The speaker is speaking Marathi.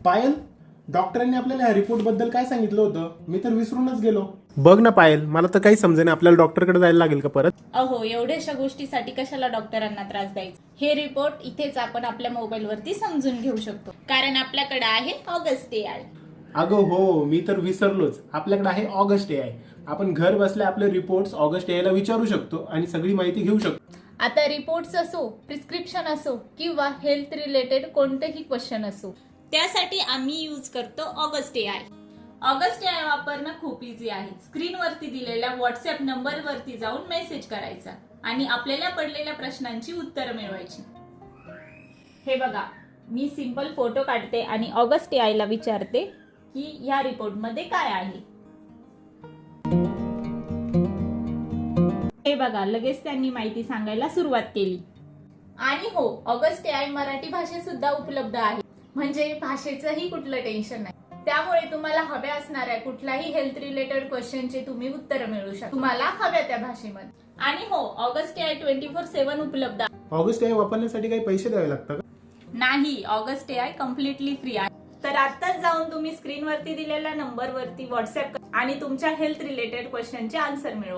पायल, डॉक्टरांनी आपल्याला ह्या रिपोर्ट बद्दल काय सांगितलं होतं? मी तर विसरूनच गेलो. बघ ना पायल, मला तर काही समजेना, आपल्याला डॉक्टरकडे जायला लागेल का परत? अहो, एवढ्याशा गोष्टीसाठी कशाला डॉक्टरांना त्रास द्यायचा? हे रिपोर्ट इथेच आपण आपल्या मोबाईल वरती समजून घेऊ शकतो, कारण आपल्याकडे आहे ऑगस्ट AI. अगं हो, मी तर विसरलोच. आपल्याकडे आहे ऑगस्ट AI. आपण घर बसल्या आपले रिपोर्ट्स ऑगस्ट AI ला विचारू शकतो आणि सगळी माहिती घेऊ शकतो. आता रिपोर्ट्स असो, प्रिस्क्रिप्शन असो किंवा हेल्थ रिलेटेड कोणतेही क्वेश्चन असो, त्यासाठी आम्ही यूज करतो ऑगस्ट AI. ऑगस्ट AI वापरणं खूप इझी आहे. स्क्रीनवरती दिलेल्या व्हॉट्सअप नंबर वरती जाऊन मेसेज करायचा आणि आपल्याला पडलेल्या प्रश्नांची उत्तरं मिळवायची. हे बघा, मी सिंपल फोटो काढते आणि ऑगस्ट AI ला विचारते की या रिपोर्ट मध्ये काय आहे. हे बघा, लगेच त्यांनी माहिती सांगायला सुरुवात केली. आणि हो, ऑगस्ट AI मराठी भाषेत सुद्धा उपलब्ध आहे, म्हणजे भाषेचंही कुठलं टेन्शन नाही. त्यामुळे तुम्हाला हव्या असणाऱ्या कुठल्याही हेल्थ रिलेटेड क्वेश्चनचे तुम्ही उत्तर मिळवू शकता, तुम्हाला हव्या त्या भाषेमध्ये. आणि हो, ऑगस्ट AI 24/7 उपलब्ध आहे. ऑगस्ट AI वापरण्यासाठी काही पैसे द्यावे लागतात का? नाही, ऑगस्ट AI कम्प्लिटली फ्री आहे. तर आत्ताच जाऊन तुम्ही स्क्रीनवरती दिलेल्या नंबरवरती व्हॉट्सअप आणि तुमच्या हेल्थ रिलेटेड क्वेश्चनचे आन्सर मिळवा.